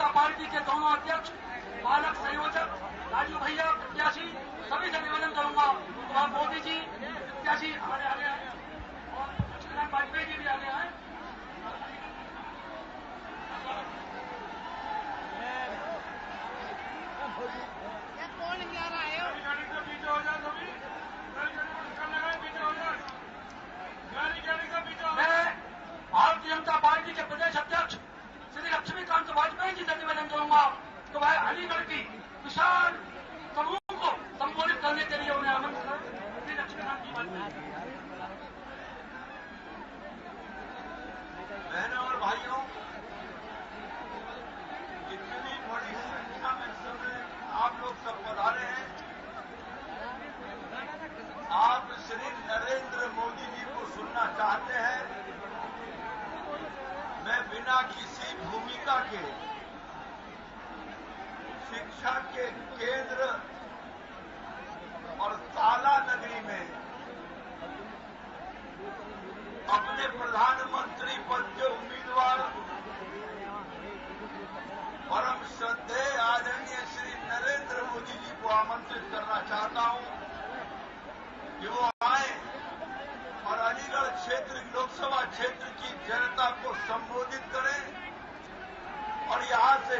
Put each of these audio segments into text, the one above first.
जनता party के दोनों अध्यक्ष, पालक संयोजक, राजू भैया प्रत्याशी, सभी से निवेदन करूंगा तो आप मोदी जी प्रत्याशी हमारे आगे आए और लक्ष्मीकांत वाजपेयी जी भी आगे आए। मैं भारतीय जनता पार्टी के प्रदेश अध्यक्ष श्री लक्ष्मीकांत वाजपेयी जी से निवेदन करूंगा तो वह अलीगढ़ की विशाल समूह को संबोधित करने के लिए उन्हें आमंत्रित करें। श्री लक्ष्मीकांत जी वाजपेयी। बहनों और भाइयों, इतनी बड़ी संख्या में समय आप लोग सब पधारे हैं। आप श्री नरेंद्र मोदी जी को सुनना चाहते हैं। मैं बिना किसी भूमिका के शिक्षा के केंद्र और ताला नगरी में अपने प्रधानमंत्री पद के उम्मीदवार परम श्रद्धेय आदरणीय श्री नरेंद्र मोदी जी को आमंत्रित करना चाहता हूं कि वो आए और अलीगढ़ क्षेत्र लोकसभा क्षेत्र की जनता को संबोधित करें और यहां से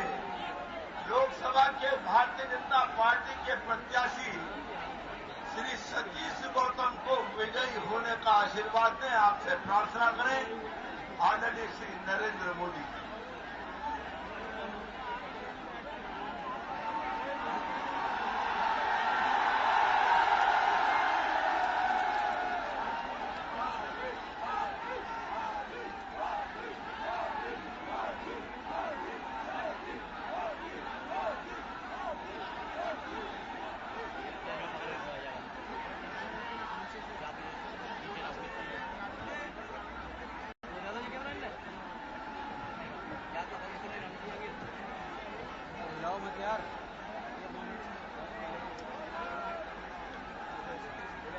लोकसभा के भारतीय जनता पार्टी के प्रत्याशी श्री सतीश गौतम को विजयी होने का आशीर्वाद दें। आपसे प्रार्थना करें आदरणीय श्री नरेंद्र मोदी जी।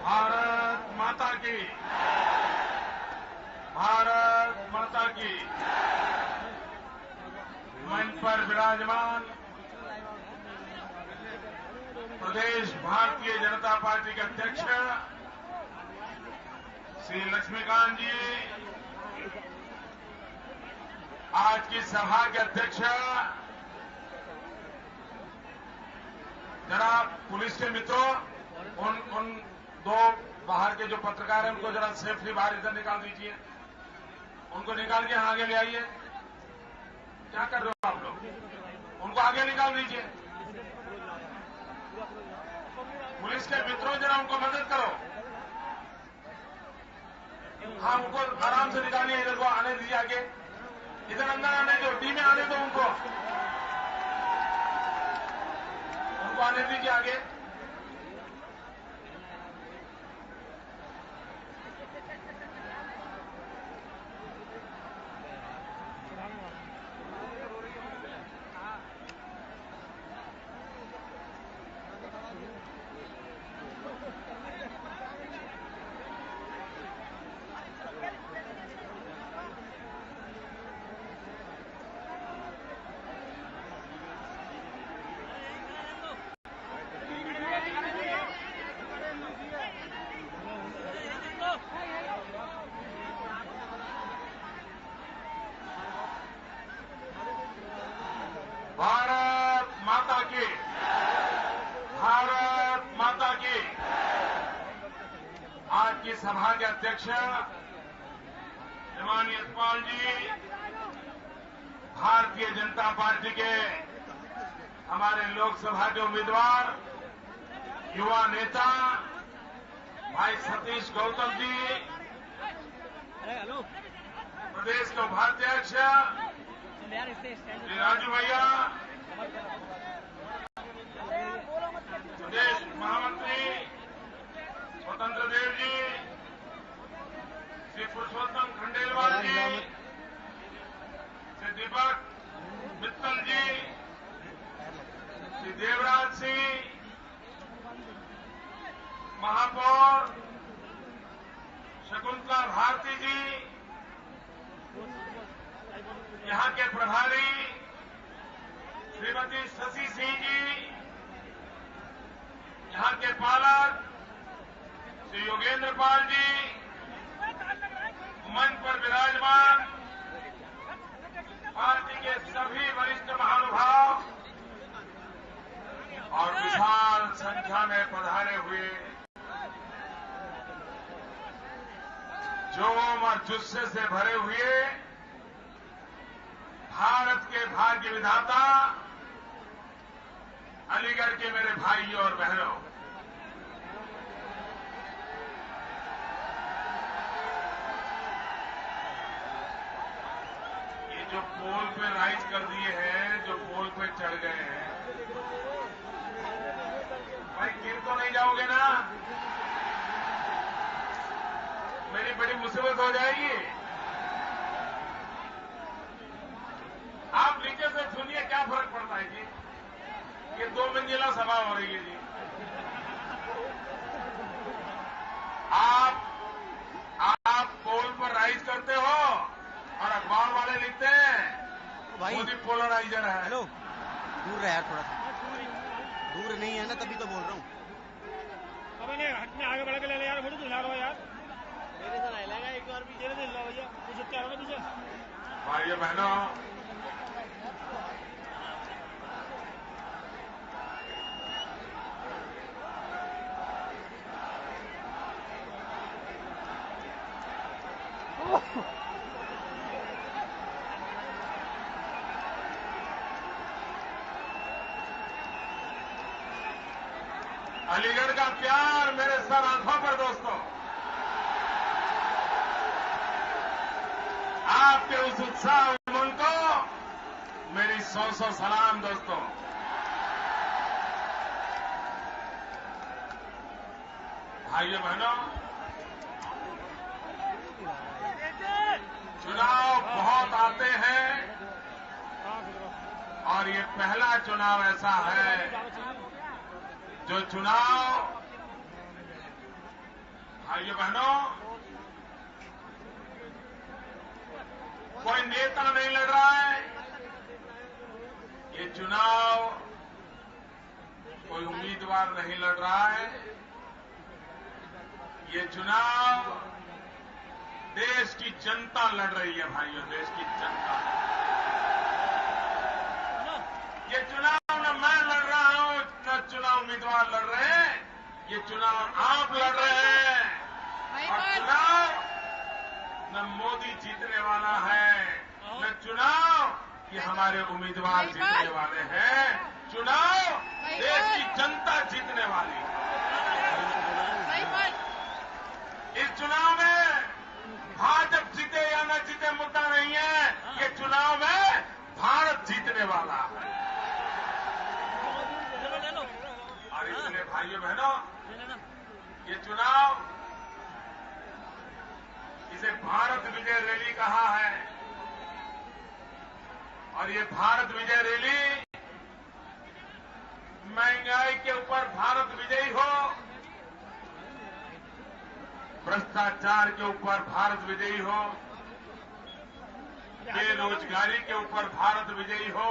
भारत माता की, भारत माता की। मंच पर विराजमान प्रदेश भारतीय जनता पार्टी के अध्यक्ष श्री लक्ष्मीकांत जी, आज की सभा के अध्यक्ष जरा पुलिस के मित्रों, उन दो बाहर के जो पत्रकार हैं उनको जरा सेफली बाहर इधर निकाल दीजिए। उनको निकाल के आगे ले आइए। क्या कर रहे हो आप लोग? उनको आगे निकाल दीजिए। पुलिस के मित्रों, जरा उनको मदद करो। हाँ, उनको आराम से निकालिए। इधर को आने दीजिए आगे। इधर अंदर आने दो, टीम में आने दो उनको आने दीजिए आगे। भारत माता की, भारत माता की। आज की सभा के अध्यक्ष श्रीमान यशपाल जी, भारतीय जनता पार्टी के हमारे लोकसभा के उम्मीदवार युवा नेता भाई सतीश गौतम जी, प्रदेश के उपाध्यक्ष श्री राजू भैया, प्रदेश महामंत्री स्वतंत्र देव जी, श्री पुरुषोत्तम खंडेलवाल जी, श्री दीपक मित्तल जी, श्री देवराज सिंह, महापौर शकुंतला भारती जी, यहां के प्रभारी श्रीमती शशि सिंह जी, यहां के पालक श्री योगेंद्र पाल जी, मंच पर विराजमान पार्टी के सभी वरिष्ठ महानुभाव और विशाल संख्या में पधारे हुए जोम और जुस्से से भरे हुए भारत के भाग्य विधाता अलीगढ़ के मेरे भाइयों और बहनों, ये जो पोल पे राइज कर दिए हैं, जो पोल पे चढ़ गए हैं, भाई गिर तो नहीं जाओगे ना? मेरी बड़ी मुसीबत हो जाएगी। आप नीचे से सुनिए, क्या फर्क पड़ता है जी? ये 2 मंजिला सभा हो रही है जी। आप पोल पर राइज करते हो और अखबार वाले लिखते हैं भाई मोदी पोलराइजर है। हेलो, दूर रह यार, थोड़ा सा दूर नहीं है ना, तभी तो बोल रहा हूँ। अब इन्हें हटने आगे बढ़ के ले ले यार, फोटो दिला रहा यार। मेरे से नहीं लगा एक बार भी। तेरे दिल ला भैया, कुछ क्या होगा तुझे? भाइयों बहनों, अलीगढ़ का प्यार मेरे सर आंखों पर दोस्तों, आपके उस उत्साह उमंग को मेरी 100 सलाम दोस्तों। भाइयों बहनों, चुनाव बहुत आते हैं और ये पहला चुनाव ऐसा है जो चुनाव, भाइयों बहनों, कोई नेता नहीं लड़ रहा है। ये चुनाव कोई उम्मीदवार नहीं लड़ रहा है। ये चुनाव देश की जनता लड़ रही है भाइयों, देश की जनता। ये चुनाव न मैं लड़ रहा हूं, न चुनाव उम्मीदवार लड़ रहे हैं, ये चुनाव आप लड़ रहे हैं। और चुनाव न मोदी जीतने वाला है, न चुनाव ये हमारे उम्मीदवार जीतने वाले हैं। चुनाव देश की जनता जीतने वाली है। इस चुनाव में भाजपा जीते या न जीते मुद्दा नहीं है, ये चुनाव में भारत जीतने वाला है। और इसलिए भाइयों बहनों, ये चुनाव, इसे भारत विजय रैली कहा है। और ये भारत विजय रैली महंगाई के ऊपर भारत विजयी हो, भ्रष्टाचार के ऊपर भारत विजयी हो, बेरोजगारी के ऊपर भारत विजयी हो,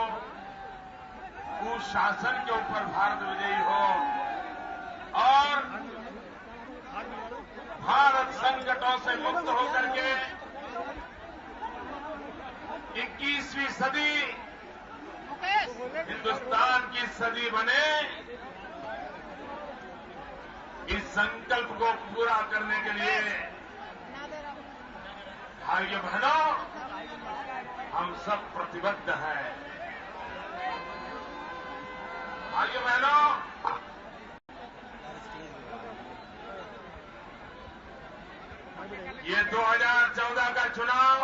कुशासन के ऊपर भारत विजयी हो और भारत संकटों से मुक्त होकर के 21वीं सदी हिंदुस्तान की सदी बने, इस संकल्प को पूरा करने के लिए भाइयों बहनों, हम सब प्रतिबद्ध हैं। भाइयों बहनों, ये 2014 का चुनाव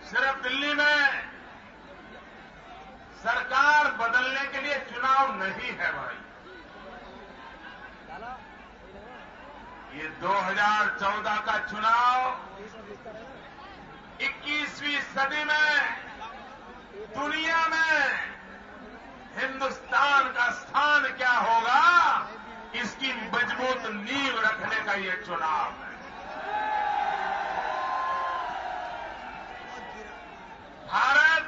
सिर्फ दिल्ली में सरकार बदलने के लिए चुनाव नहीं है भाई। ये 2014 का चुनाव 21वीं सदी में दुनिया में हिंदुस्तान का स्थान क्या होगा, इसकी मजबूत नींव रखने का ये चुनाव है। भारत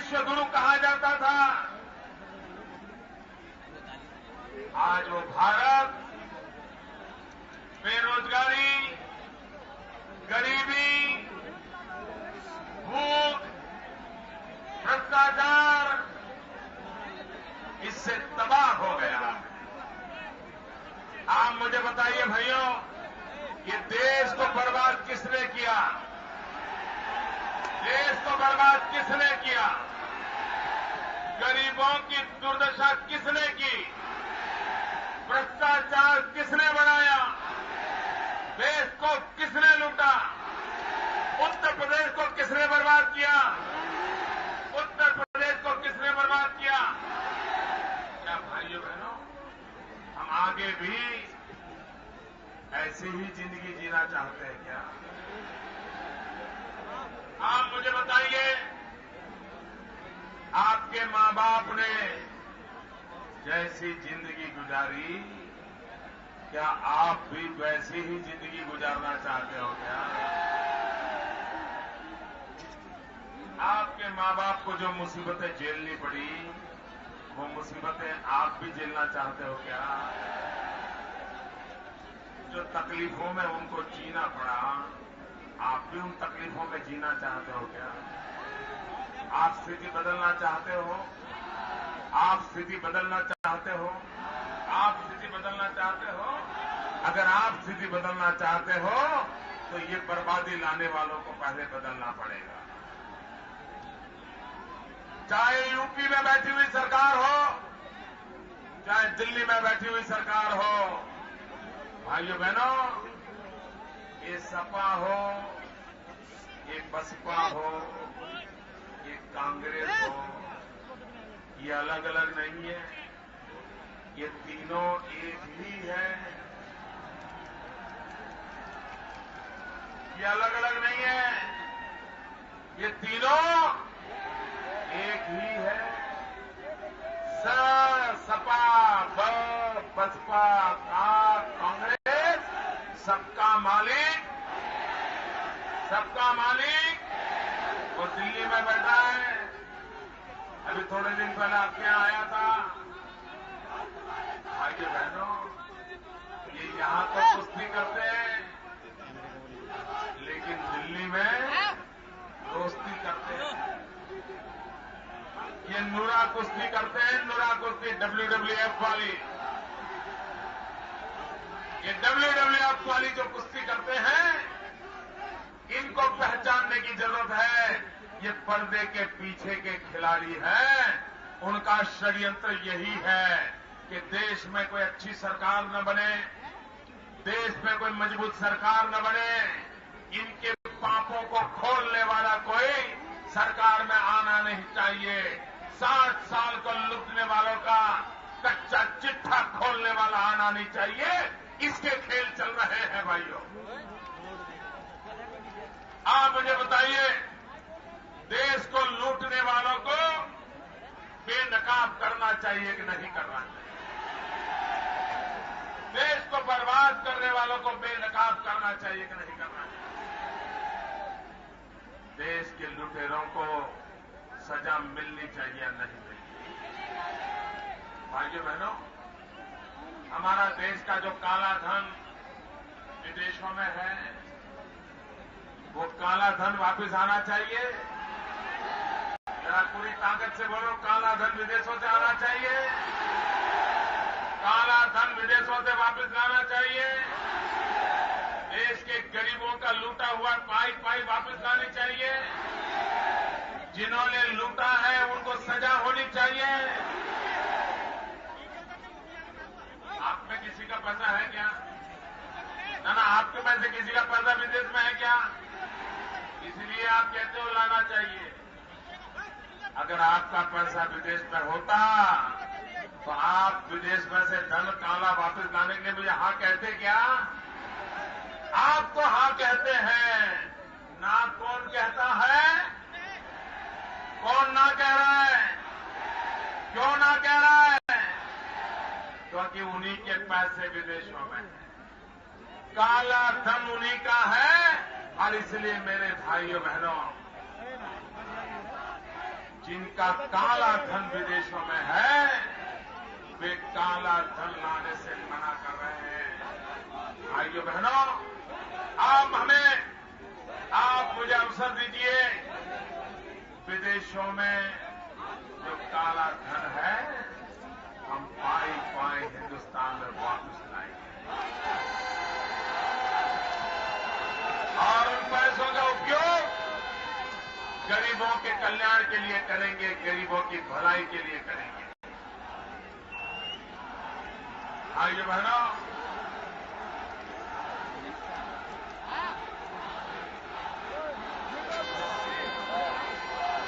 विश्वगुरु कहा जाता था, आज वो भारत बेरोजगारी, गरीबी, भूख, भ्रष्टाचार इससे तबाह हो गया। आप मुझे बताइए भाइयों, ये देश को बर्बाद किसने किया? देश को बर्बाद किसने किया? गरीबों की दुर्दशा किसने की? भ्रष्टाचार किसने बनाया? देश को किसने लूटा? उत्तर प्रदेश को किसने बर्बाद किया? उत्तर प्रदेश को किसने बर्बाद किया? क्या भाइयों बहनों, हम आगे भी ऐसी ही जिंदगी जीना चाहते हैं क्या? आप मुझे बताइए, आपके मां बाप ने जैसी जिंदगी गुजारी, क्या आप भी वैसी ही जिंदगी गुजारना चाहते हो क्या? आपके मां बाप को जो मुसीबतें झेलनी पड़ी, वो मुसीबतें आप भी झेलना चाहते हो क्या? जो तकलीफों में उनको जीना पड़ा, आप भी उन तकलीफों में जीना चाहते हो क्या? आप स्थिति बदलना चाहते हो? आप स्थिति बदलना चाहते हो? आप स्थिति बदलना चाहते हो? अगर आप स्थिति बदलना चाहते हो तो ये बर्बादी लाने वालों को पहले बदलना पड़ेगा। चाहे यूपी में बैठी हुई सरकार हो, चाहे दिल्ली में बैठी हुई सरकार हो, भाइयों बहनों, ये सपा हो, ये बसपा हो, ये कांग्रेस हो, ये अलग अलग नहीं है, ये तीनों एक ही है। ये अलग अलग नहीं है, ये तीनों एक ही है। सपा, बसपा, कांग्रेस, सबका मालिक वो दिल्ली में बैठा है। अभी थोड़े दिन पहले आपके यहां आया था। भाइयों बहनों, ये यहां तो कुश्ती करते हैं, लेकिन दिल्ली में दोस्ती करते हैं। ये नूरा कुश्ती करते हैं, नूरा कुश्ती WWF वाली। ये WWF वाली जो कुश्ती करते हैं, इनको पहचानने की जरूरत है। ये पर्दे के पीछे के खिलाड़ी हैं। उनका षड्यंत्र यही है कि देश में कोई अच्छी सरकार न बने, देश में कोई मजबूत सरकार न बने, इनके पापों को खोलने वाला कोई सरकार में आना नहीं चाहिए। 60 साल को लुटने वालों का कच्चा चिट्ठा खोलने वाला आना नहीं चाहिए। इसके खेल चल रहे हैं भाइयों। आप मुझे बताइए, देश को लूटने वालों को बेनकाब करना चाहिए कि नहीं करना चाहिए? देश को बर्बाद करने वालों को बेनकाब करना चाहिए कि नहीं करना चाहिए? देश के लुटेरों को सजा मिलनी चाहिए या नहीं मिलनी? भाइयों बहनों, हमारा देश का जो काला धन विदेशों में है, वो काला धन वापस आना चाहिए। जरा पूरी ताकत से बोलो, काला धन विदेशों से आना चाहिए। काला धन विदेशों से वापस लाना चाहिए। देश के गरीबों का लूटा हुआ पाई वापस लानी चाहिए। जिन्होंने लूटा है उनको सजा होनी चाहिए। आप में किसी का पैसा है क्या? ना, आपके पास से किसी का पैसा विदेश में है क्या? इसलिए आप कहते हो लाना चाहिए। अगर आपका पैसा विदेश में होता तो आप विदेश में से धन काला वापस लाने के लिए मुझे हाँ कहते क्या? आप तो हाँ कहते हैं, ना कौन कहता है? कौन ना कह रहा है? क्यों ना कह रहा है? क्योंकि उन्हीं के पैसे विदेशों में है, काला धन उन्हीं का है। और इसलिए मेरे भाइयों बहनों, जिनका काला धन विदेशों में है, वे काला धन लाने से मना कर रहे हैं। भाइयों बहनों, आप मुझे अवसर दीजिए, विदेशों में जो काला धन है, हम पाई हिंदुस्तान में वापस लाएंगे और उन पैसों का उपयोग गरीबों के कल्याण के लिए करेंगे, गरीबों की भलाई के लिए करेंगे। भाइयों बहनों,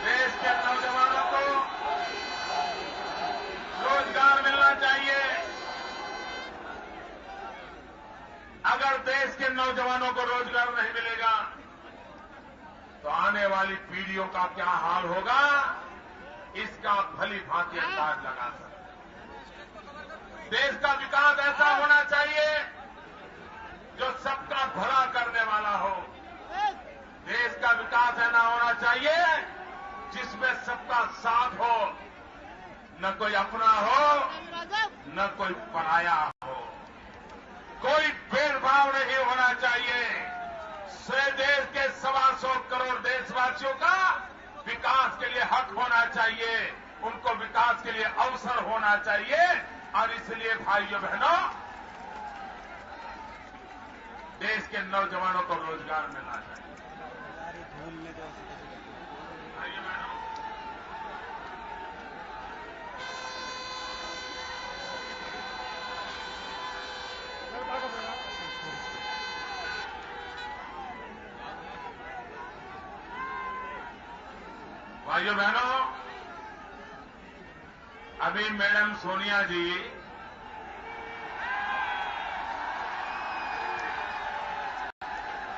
देश के नौजवानों को रोजगार मिलना चाहिए। अगर देश के नौजवानों को रोजगार नहीं मिलेगा तो आने वाली पीढ़ियों का क्या हाल होगा, इसका भली भांति अंदाज लगा सकते। देश का विकास ऐसा होना चाहिए जो सबका भला करने वाला हो। देश का विकास ऐसा होना चाहिए जिसमें सबका साथ हो, न कोई अपना हो न कोई पराया हो। कोई भेदभाव नहीं होना चाहिए। देश के 125 करोड़ देशवासियों का विकास के लिए हक होना चाहिए, उनको विकास के लिए अवसर होना चाहिए। और इसलिए भाइयों बहनों, देश के नौजवानों को रोजगार मिलना चाहिए। भाइयों बहनों, भाइयों बहनों, अभी मैडम सोनिया जी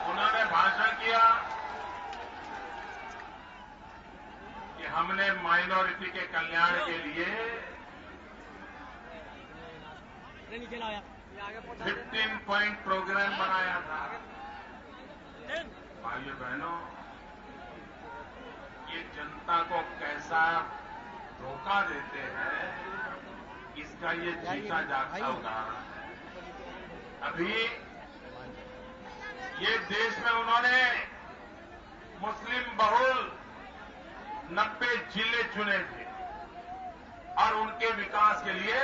उन्होंने भाषण किया कि हमने माइनॉरिटी के कल्याण के लिए 15 पॉइंट प्रोग्राम बनाया था। भाइयों बहनों, ये जनता को कैसा धोखा देते हैं, इसका ये जीता जागता उदाहरण है। अभी ये देश में उन्होंने मुस्लिम बहुल 90 जिले चुने थे और उनके विकास के लिए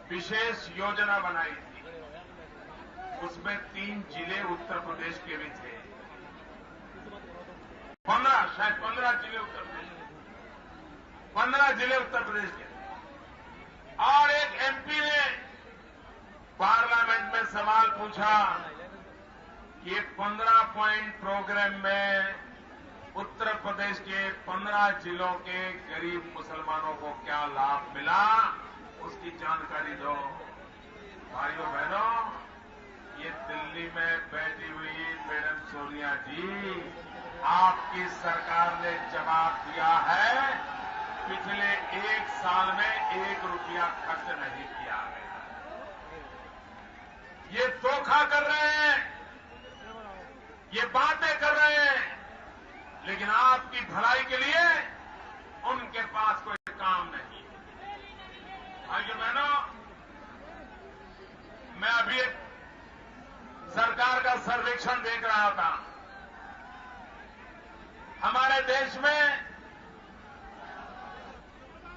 विशेष योजना बनाई थी। उसमें 3 जिले उत्तर प्रदेश के भी थे। 15 जिले उत्तर प्रदेश, 15 जिले उत्तर प्रदेश के। और एक एमपी ने पार्लियामेंट में सवाल पूछा कि ये 15 पॉइंट प्रोग्राम में उत्तर प्रदेश के 15 जिलों के गरीब मुसलमानों को क्या लाभ मिला, उसकी जानकारी दो। भाइयों बहनों, ये दिल्ली में बैठी हुई मैडम सोनिया जी, आपकी सरकार ने जवाब दिया है, पिछले 1 साल में 1 रुपया खर्च नहीं किया है। ये धोखा कर रहे हैं, ये बातें कर रहे हैं, लेकिन आपकी भलाई के लिए उनके पास कोई काम नहीं। भाइयों बहनों, मैं अभी एक सरकार का सर्वेक्षण देख रहा था। हमारे देश में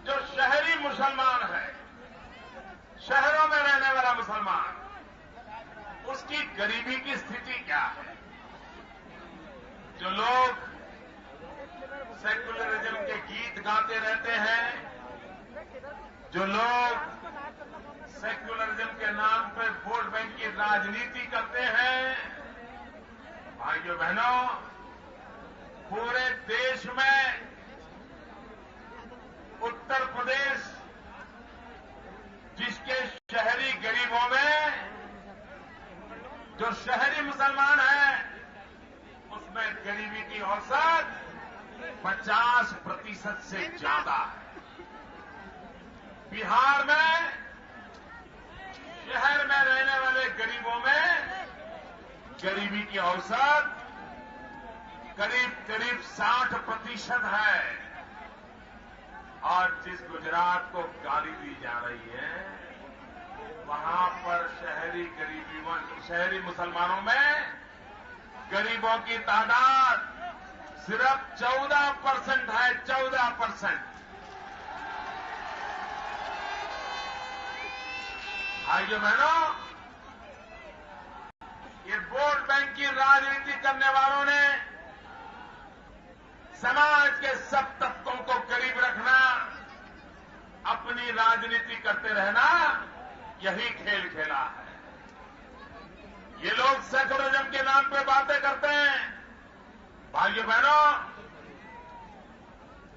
जो शहरी मुसलमान है, शहरों में रहने वाला मुसलमान, उसकी गरीबी की स्थिति क्या है? जो लोग सेक्युलरिज्म के गीत गाते रहते हैं, जो लोग सेक्युलरिज्म के नाम पर वोट बैंक की राजनीति करते हैं, भाइयों बहनों, पूरे देश में उत्तर प्रदेश जिसके शहरी गरीबों में जो शहरी मुसलमान हैं, उसमें गरीबी की औसत 50% से ज्यादा है। बिहार में शहर में रहने वाले गरीबों में गरीबी की औसत करीब 60% है। और जिस गुजरात को गाली दी जा रही है, वहां पर शहरी मुसलमानों में गरीबों की तादाद सिर्फ 14% है, 14%। भाइयों बहनों, ये वोट बैंक की राजनीति करने वालों ने समाज के सब तबकों को करीब रखना, अपनी राजनीति करते रहना, यही खेल खेला है। ये लोग सेकुलरिज्म के नाम पे बातें करते हैं। भाइयों बहनों,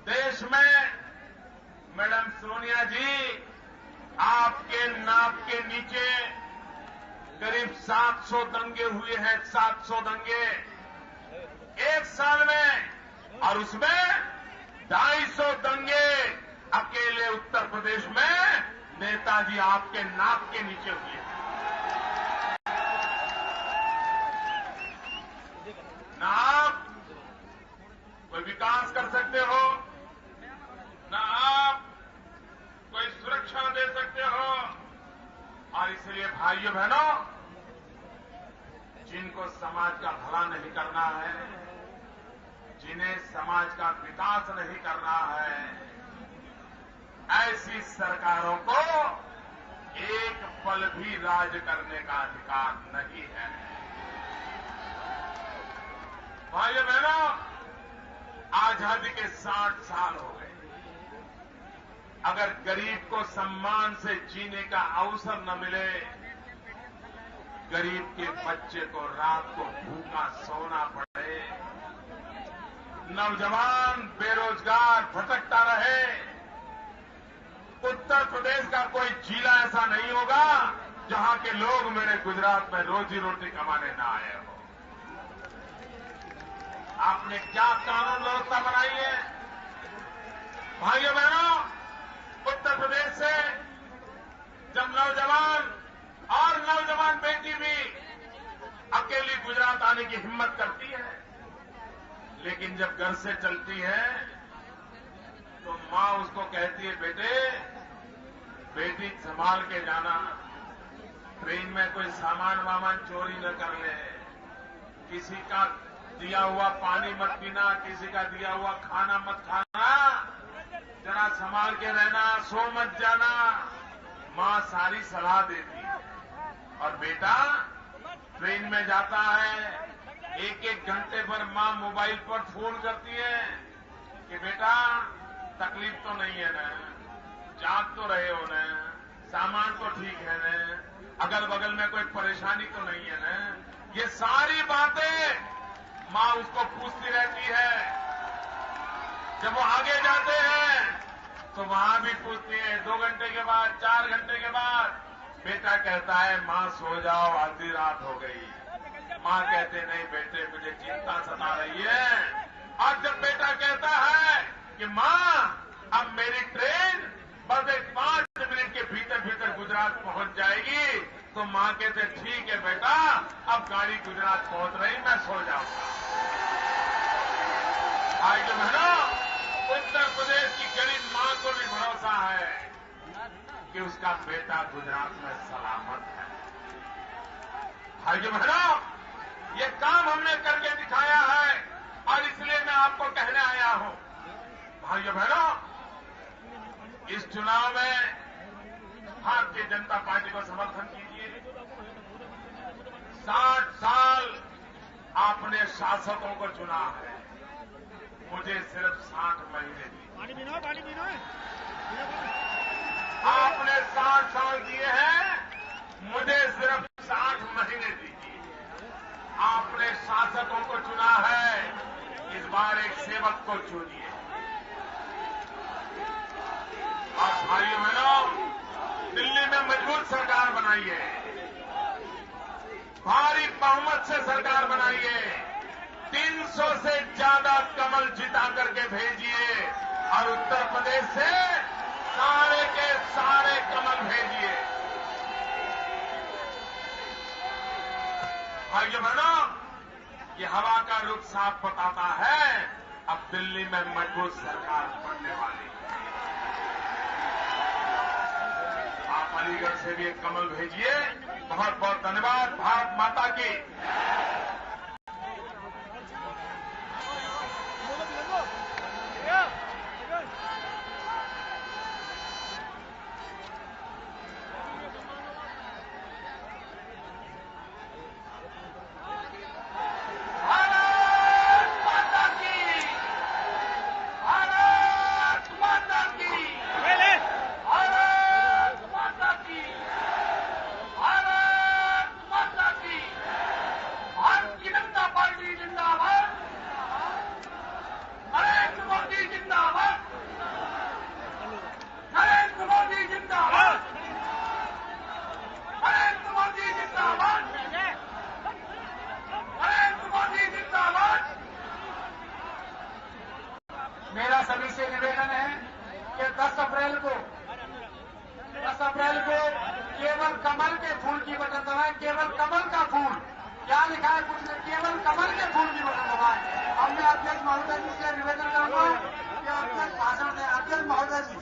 देश में मैडम सोनिया जी, आपके नाक के नीचे करीब 700 दंगे हुए हैं, 700 दंगे एक साल में, और उसमें 250 दंगे अकेले उत्तर प्रदेश में नेताजी आपके नाक के नीचे हुए हैं। ना आप कोई विकास कर सकते हो, ना आप कोई सुरक्षा दे सकते हो। और इसलिए भाइयों बहनों, जिनको समाज का भला नहीं करना है, जिन्हें समाज का विकास नहीं करना है, ऐसी सरकारों को एक पल भी राज करने का अधिकार नहीं है। भाइयों बहनों, आजादी के 60 साल हो गए। अगर गरीब को सम्मान से जीने का अवसर न मिले, गरीब के बच्चे को रात को भूखा सोना पड़े, नौजवान बेरोजगार भटकता रहे, उत्तर प्रदेश का कोई जिला ऐसा नहीं होगा जहां के लोग मेरे गुजरात में रोजी रोटी कमाने ना आए हो। आपने क्या कानून व्यवस्था बनाई है? भाइयों बहनों, उत्तर प्रदेश से जब नौजवान और नौजवान बेटी भी अकेली गुजरात आने की हिम्मत करती है, लेकिन जब घर से चलती है तो मां उसको कहती है, बेटी संभाल के जाना, ट्रेन में कोई सामान वामान चोरी न कर ले, किसी का दिया हुआ पानी मत पीना, किसी का दिया हुआ खाना मत खाना, जरा संभाल के रहना, सो मत जाना। मां सारी सलाह देती है। और बेटा ट्रेन में जाता है, एक एक घंटे पर मां मोबाइल पर फोन करती है कि बेटा तकलीफ तो नहीं है ना, जाग तो रहे हो ना, सामान तो ठीक है ना, अगल बगल में कोई परेशानी तो नहीं है ना। ये सारी बातें मां उसको पूछती रहती है। जब वो आगे जाते हैं तो वहां भी पूछती है। 2 घंटे के बाद, 4 घंटे के बाद बेटा कहता है, मां सो जाओ, आधी रात हो गई। मां कहते, नहीं बेटे मुझे चिंता सता रही है। और जब बेटा कहता है कि मां अब मेरी ट्रेन बस 5 मिनट के भीतर भीतर गुजरात पहुंच जाएगी, तो मां कहते, ठीक है बेटा, अब गाड़ी गुजरात पहुंच रही, मैं सो जाऊंगा। भाइयों बहनों, उत्तर प्रदेश की गरीब मां को भी भरोसा है कि उसका बेटा गुजरात में सलामत है। भाइयों बहनों, ये काम हमने करके दिखाया है और इसलिए मैं आपको कहने आया हूं। भाइयों बहनों, इस चुनाव में भारतीय जनता पार्टी को समर्थन कीजिए। 60 साल आपने शासकों को चुना है, मुझे सिर्फ 60 महीने दिए। पानी पीना है। आपने 60 साल दिए हैं, मुझे सिर्फ 60 महीने दीजिए। आपने शासकों को चुना है, इस बार एक सेवक को चुनिए। और भाइयों बहनों, दिल्ली में मजबूत सरकार बनाइए, भारी बहुमत से सरकार बनाइए, 300 से ज्यादा कमल जिता करके भेजिए और उत्तर प्रदेश से सारे के सारे कमल भेजिए। भाइयों बहनों, ये हवा का रुख साफ बताता है, अब दिल्ली में मजबूत सरकार बनने वाली है। अलीगढ़ से भी एक कमल भेजिए। बहुत बहुत धन्यवाद। भारत माता की। मेरा सभी से निवेदन है कि 10 अप्रैल को केवल कमल के फूल की बटन दबाएं। केवल कमल का फूल, क्या लिखा है कुछ नहीं, केवल कमल के फूल की बटन दबाएं। अब मैं अध्यक्ष महोदय जी से निवेदन करूंगा कि अध्यक्ष भाषण दें। अध्यक्ष महोदय जी।